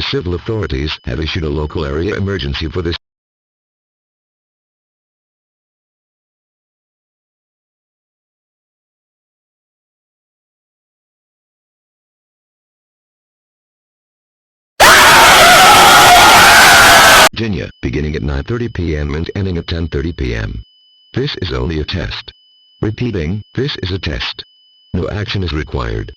The civil authorities have issued a local area emergency for this. Virginia, beginning at 9:30 p.m. and ending at 10:30 p.m. This is only a test. Repeating, this is a test. No action is required.